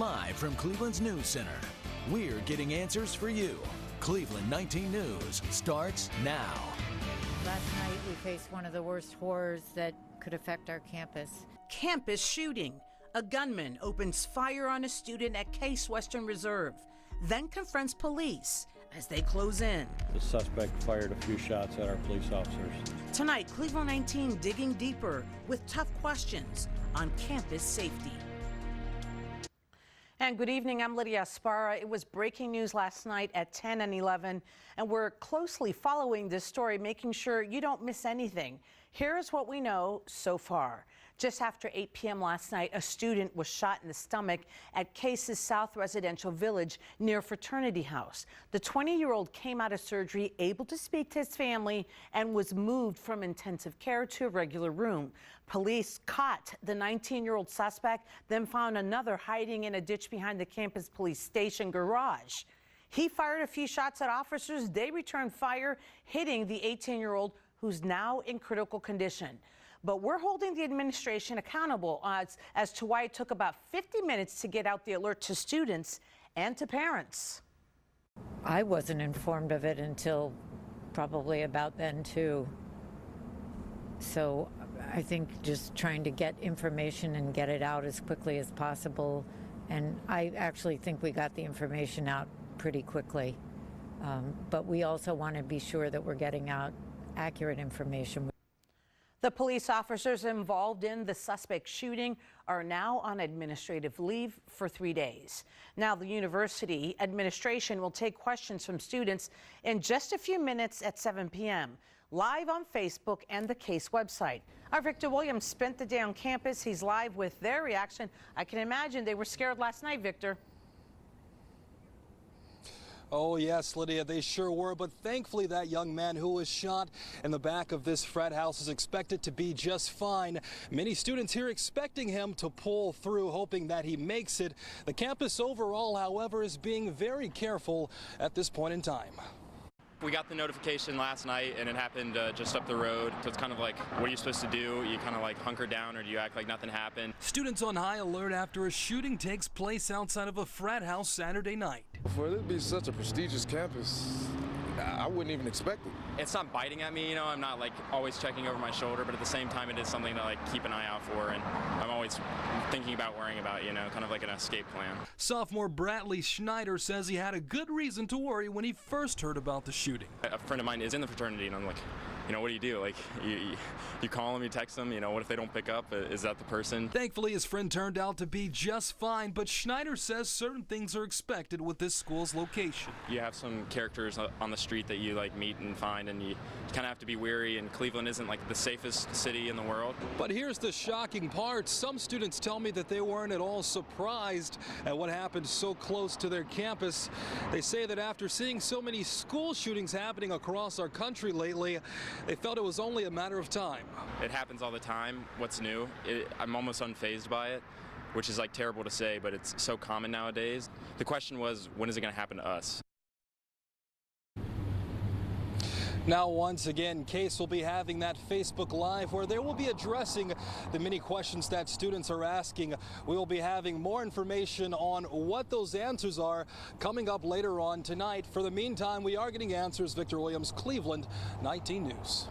Live from Cleveland's News Center, we're getting answers for you. Cleveland 19 News starts now. Last night we faced one of the worst horrors that could affect our campus. Campus shooting. A gunman opens fire on a student at Case Western Reserve, then confronts police as they close in. The suspect fired a few shots at our police officers. Tonight, Cleveland 19 digging deeper with tough questions on campus safety. And good evening, I'm Lydia Esparra. It was breaking news last night at 10 and 11, and we're closely following this story, making sure you don't miss anything. Here's what we know so far. Just after 8 p.m. last night, a student was shot in the stomach at Case's South Residential Village near Fraternity House. The 20-year-old came out of surgery able to speak to his family and was moved from intensive care to a regular room. Police caught the 19-year-old suspect, then found another hiding in a ditch behind the campus police station garage. He fired a few shots at officers. They returned fire, hitting the 18-year-old, who's now in critical condition. But we're holding the administration accountable as to why it took about 50 minutes to get out the alert to students and to parents. I wasn't informed of it until probably about then, too. So I think just trying to get information and get it out as quickly as possible. And I actually think we got the information out pretty quickly. But we also want to be sure that we're getting out accurate information. The police officers involved in the suspect shooting are now on administrative leave for 3 days. Now, the university administration will take questions from students in just a few minutes at 7 p.m. live on Facebook and the Case website. Our Victor Williams spent the day on campus. He's live with their reaction. I can imagine they were scared last night, Victor. Oh, yes, Lydia, they sure were. But thankfully, that young man who was shot in the back of this frat house is expected to be just fine. Many students here expecting him to pull through, hoping that he makes it. The campus overall, however, is being very careful at this point in time. We got the notification last night and it happened just up the road. So it's kind of like, what are you supposed to do? You kind of like hunker down, or do you act like nothing happened? Students on high alert after a shooting takes place outside of a frat house Saturday night. For it to be such a prestigious campus, I wouldn't even expect it. It's not biting at me, you know, I'm not like always checking over my shoulder, but at the same time it is something to like keep an eye out for, and I'm always thinking about, worrying about, you know, kind of like an escape plan. Sophomore Bradley Schneider says he had a good reason to worry when he first heard about the shooting. A friend of mine is in the fraternity, and I'm like, you know, what do you do? Like, you call them, you text them, you know, what if they don't pick up? Is that the person? Thankfully, his friend turned out to be just fine, but Schneider says certain things are expected with this school's location. You have some characters on the street that you like meet and find, and you kind of have to be wary, and Cleveland isn't like the safest city in the world. But here's the shocking part. Some students tell me that they weren't at all surprised at what happened so close to their campus. They say that after seeing so many school shootings happening across our country lately, they felt it was only a matter of time. It happens all the time. What's new? I'm almost unfazed by it, which is like terrible to say, but it's so common nowadays. The question was, when is it going to happen to us? Now, once again, Case will be having that Facebook Live where they will be addressing the many questions that students are asking. We will be having more information on what those answers are coming up later on tonight. For the meantime, we are getting answers. Victor Williams, Cleveland 19 News.